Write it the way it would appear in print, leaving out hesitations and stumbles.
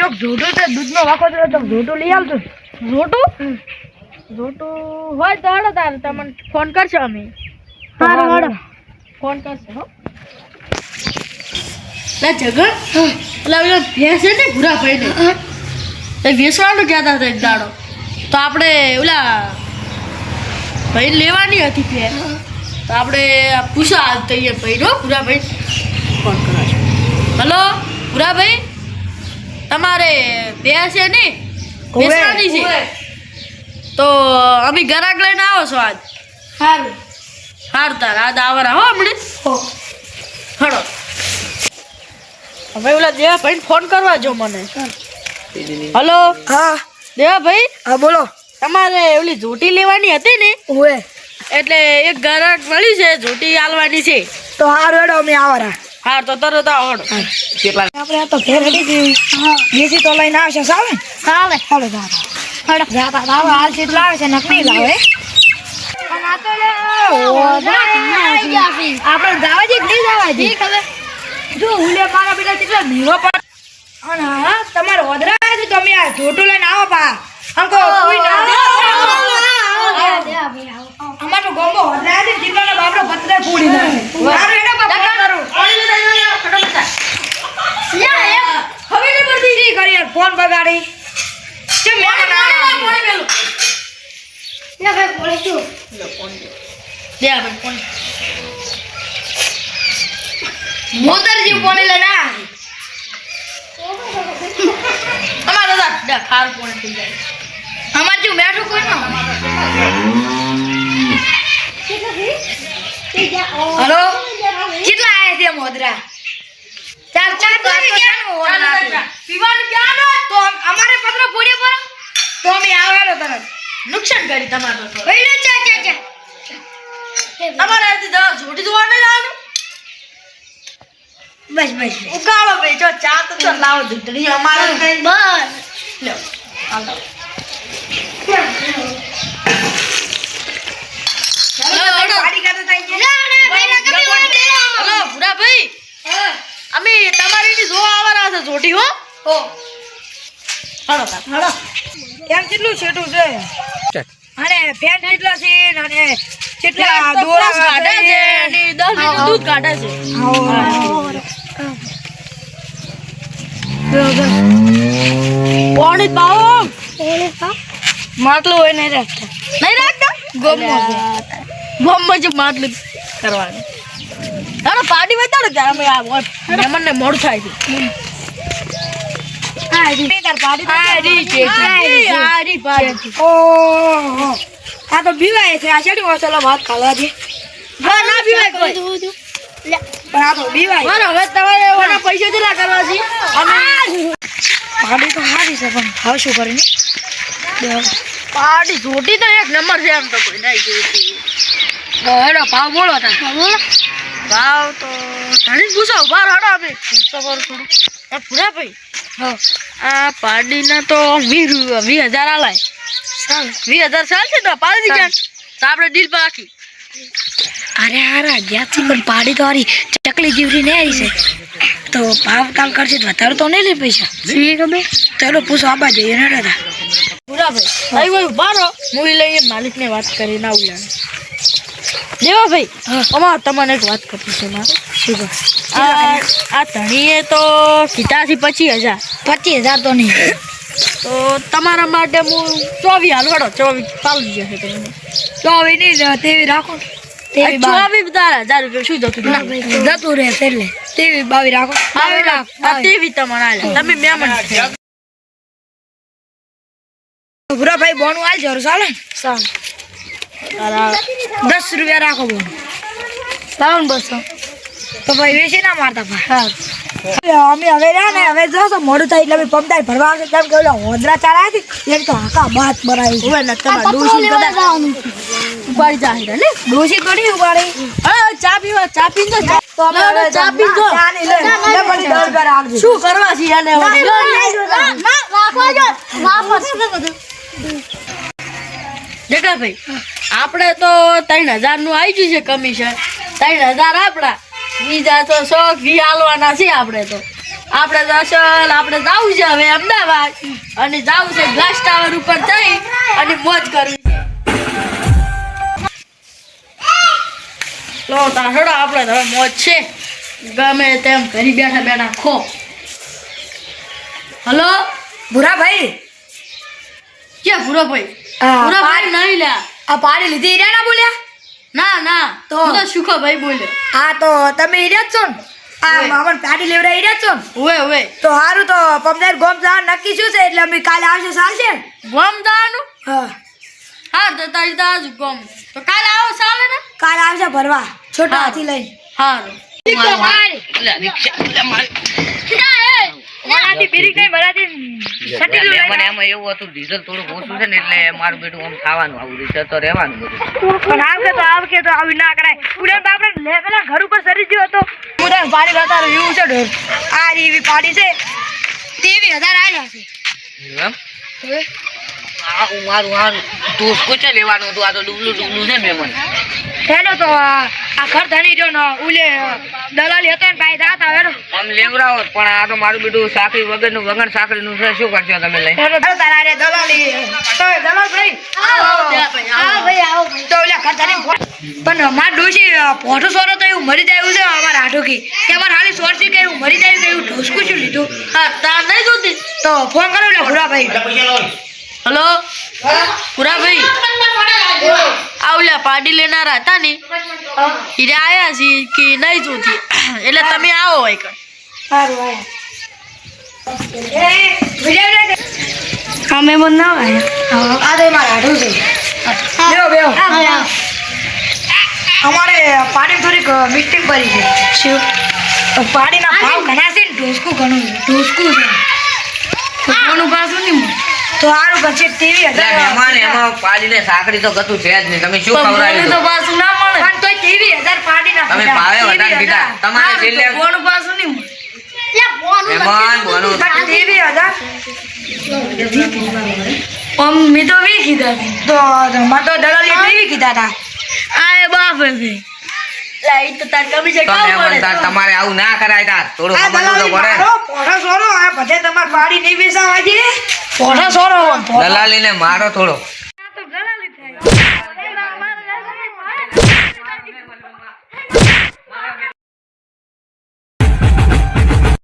ચોક જોટો તો દૂધનો વાકો તો જોટો લઈ આવજો. જોટું હોય તો હાલો તારે તમને ફોન કરશો અમે. હારું હાલો. ફોન કરશે હો. લા જગન ઓલા ઓલા ભેંસ છે ને ભૂરા ભાઈને એ વેચવાનું કહેતા હતા એક દાડો તો આપણે ઓલા ભાઈ લેવાની હતી ભેંસ તો આપણે પૂછા તૈયાર ભાઈ હો ભૂરા ભાઈ ફોન કરાવજો. હલો ભૂરા ભાઈ તમારે ભેંસ છે ને વેચવાની છે તો અમે ગરાક લઈને આવો છો આજ. હારું હાર તાર આજ આવરા હો હમણે હળો હવે ઓલા દેવા ભાઈ ફોન કરવા જો મને. હલો હા દેવા ભાઈ હા બોલો. તમારે ઓલી જોટી લેવાની હતી ને ઓએ એટલે એક ગ્રાહક મળી છે જોટી આલવાની છે. તો હારું હેડો અમે આવરા. હા તો તરત આવો કેટલા આપણે આ તો ઘેર હટી ગઈ. હા દેશી તો લઈને આવશે ચાલે ચાલે હાલો જાતા હાલો જાતા લાવો હાલ સીટ લાવે છે નકલી લાવે. પણ આ તો આપણે દાવાજી નહીં દાવાજી જો હુલે મારા બેટા કેટલા મેવો પણ અને હા તમારે ઓદરા છે તો અમે આ જોટું લઈને આવો પા અંકો કોઈ ના અમાર તો ગોમો ઓદરા છે જીવના બાપડો પત્રે ફૂડી નાખે. મારું એડા બાપા કરું પાણી લઈ આવ્યો ફટાફટ હવે ને પડતી જી કરી યાર ફોન બગાડી કે મે પાણી મેલું યા ભાઈ બોલે શું દેવા ભાઈ ફોન મોતરજી પાણી લઈને આ અમારો દા ખાર કોણ થઈ જાય અમાર જો મેઠું કોઈ ના હેલો કેટલા આયા છે મોદરા ચાર ચાર તો ક્યાંનો પીવાનું ક્યાં તો અમારે પત્ર પૂરી પર તો અમે આવેલો તરત નુકસાન કરી તમારો તો પહેલો ચા ચા ચા તમારે આથી દવા જોડી જોવા નહીં જવાનું બસ બસ ઉકાળો ભાઈ જો ચા તો તો લાવો દૂધની અમારે કઈ બસ લ્યો હાલો ગાડી કાઢો થઈ જાય હલો ભૂરા ભાઈ અમે તમારી જોવા આવવાના છે જોડી હો હાલો હાલો કેમ કેટલું છેટું છે અને ફેન કેટલા છે અને કેટલા દોરા કાઢે છે અને 10 લીટર દૂધ કાઢે છે પાણી પાવો માટલું હોય નહીં રાખતા નહીં રાખતા ગોમમાં જ માટલું કરવાનું હાલો પાર્ટી બતાડો કે અમે આ મહેમાનને મોડું થાય છે ઓહો આ તો બીવાય છે આ શેડી મસાલો ભાત ખાવાથી હા ના પીવાય કોઈ પણ આ તો બીવાય મારો હવે તમારે ઓના પૈસા કેટલા કરવા છે અમે પાડી તો સારી છે પણ હવે શું કરીને પાર્ટી જોટી તો એક નંબર છે એમ તો કોઈ નહીં જોતી હેડો ભાવ બોલો તા બોલો ભાવ તો ઘણી પૂછો બાર હડો અમે પૂછો થોડું પૂરા ભાઈ આ પાર્ટીના તો 20,000 આલાય 20,000 ચાલ છે તો પાડી દીધા તો આપણે ડીલ પર રાખી અરે હારા જ્યાંથી પણ પાડી તો હારી ચકલી જીવરી ને આવી છે તો ભાવ તાલ કરશે તો વધારે તો નહીં લે પૈસા ઠીક અમે ચાલો પૂછો આબા જઈએ ને દાદા પૂરા ભાઈ આવી ભાઈ બારો મૂવી લઈને માલિકને વાત કરીને આવું દેવા ભાઈ અમાર તમને એક વાત કરતી છે મારે શું આ ધણીએ તો કીધા છે 25,000 25,000 તો નહીં તો તમારા માટે હું 24 હાલ વડો 24 પાલી જશે તમને તો હવે નહીં તેવી રાખો તેવી 24 તારા 1,000 રૂપિયા શું જતું જતું રહે એટલે તેવી 22 રાખો તેવી તમારે આલે તમે મહેમાન છે ભૂરા ભાઈ બોનું આલ જરો ચાલે સારું 10 રૂપિયા રાખો બોનું 200 તો ભાઈ વેચી ના મારતા ભાઈ અમે હવે રહ્યા ને હવે જો મોડું થાય એટલે અમે પંપદાર ભરવા આવશે કેમ કે ઓલા હોદરા ચારા હતી એમ તો હાકા બાત ભરાઈ હવે ન તમાર ડોશી કદા ઉપાડી જાય ને ડોશી તો નહીં ઉપાડી અરે ચા પીવા ચા પીજો તો અમે હવે ચા પીજો ચા નહીં લે પછી 10 રૂપિયા રાખજો શું કરવા છે આને ના રાખવા જો વાપસ દેખા ભાઈ આપણે તો 3,000 નું આવી ગયું છે કમિશન 3,000 આપણા બીજા તો 100 વી આલવાના છે આપણે તો આપણે તો અસલ આપણે જાવું છે હવે અમદાવાદ અને જાવું છે ગ્લાસ ટાવર ઉપર જઈ અને મોજ કરવી છે. લો તાહડો આપણે હવે મોજ છે ગમે તેમ ઘરી બેઠા બેઠા ખો. હલો ભૂરાભાઈ ક્યાં ભૂરાભાઈ? હા, ભૂરાભાઈ નહીં લ્યા. આ પાડી લીધી હીરા ના બોલ્યા? ના તો? હું તો સુખાભાઈ બોલ્યો. હા તો તમે હીરા જ છો ને? આ ઓય. મામન પાડી લેવડા હીરા જ છો ને? ઓવે તો સારું તો પમદાર ગોમ જવાનું નક્કી શું છે એટલે અમે કાલે આવશે ચાલશે ને? ગોમ દાનું હા હા તો તારી દાજ ગોમ તો કાલે આવો ચાલે ને? કાલે આવશે ભરવા છોટા હા. હાથી લઈને. હારું. મરાઠી બીરી કઈ મરાઠી છટી લો મને એમાં એવું હતું ડીઝલ થોડું ઓછું છે ને એટલે મારું બેટું આમ ખાવાનું આવું રીતે તો રહેવાનું બધું. પણ આવકે તો આવી ના કરાય ઉડે બાપરે લે પેલા ઘર ઉપર સરી ગયો હતો ઉડે પાડી કરતા રહ્યું છે ઢોર આ રીવી પાડી છે 23,000 આયા છે એમ? આવું મારું તું સ્કૂચે લેવાનું હતું આ તો ડુબલું છે મેમન. હેલો તો આ ઘર ધણી રહ્યો ને ઉલે દલાલી હતો ને ભાઈ જાત આવે આમ લેવરાવો પણ આ તો મારું બેટું સાકરી વગરનું વગર સાકરીનું છે શું કરશો તમે લઈ? હેલો તારા રે દલાલી તો દલાલ ભાઈ આવો ત્યાં ભાઈ, આવો. ભાઈ આવો તો ઓલા ઘર ધણી પણ માર ડોશી પોઠો સોરો તો એવું મરી જાય છે અમારા આઠોકી કે અમાર હાલી સોરસી કે એવું મરી જાય તો એવું ઢોસકું શું લીધું હા તાર નહીં જોતી. તો ફોન કરો એટલે ભૂરા ભાઈ હલો પુરાભાઈ આવલા પાડી લેનારા હતા ને હીરે આયા છે કે નહીં જોતી એટલે તમે આવો હોય કણ. સારું આયા હા મેં બોલ ના આયા આ તો મારા આઠું છે બેહો અમારે પાડી થોડીક મીટિંગ કરી છે શું પાડીના ભાવ ઘણા છે ને ઢોસકું ઘણું છે ઢોસકું છે ઘણું પાછું નહીં મળે. તો સારું કરશે ટીવી એટલે મહેમાન એમાં પાડીને સાકરી તો ગતું છે જ નહીં. તમે શું પણ ખવડાવી ગોળું તો દો? પાછું ના મળે. પણ તોય ટીવી 1,000 પાડીના તમે ભાવે વધારે કીધા તમારે છેલ્લે ગોળું પાછું નહીં મળે. મહેમાન બોલું ટીવી 1,000 મેં તો વી કીધા છે. તો મારે તો દલાલી ટીવી કીધા હતા આ એ બાપ છે લા ઈ તો તાર કમિશન તો કામ મહેમાન પડે. તમારે આવું ના કરાય તાર થોડું આ સમજવું તો દલાલી પડે. મારો પોઠો સોરો આ બધે તમાર પાડી નહીં બેસાવા છે પોઠો સોરો પોઠો. દલાલીને મારો થોડો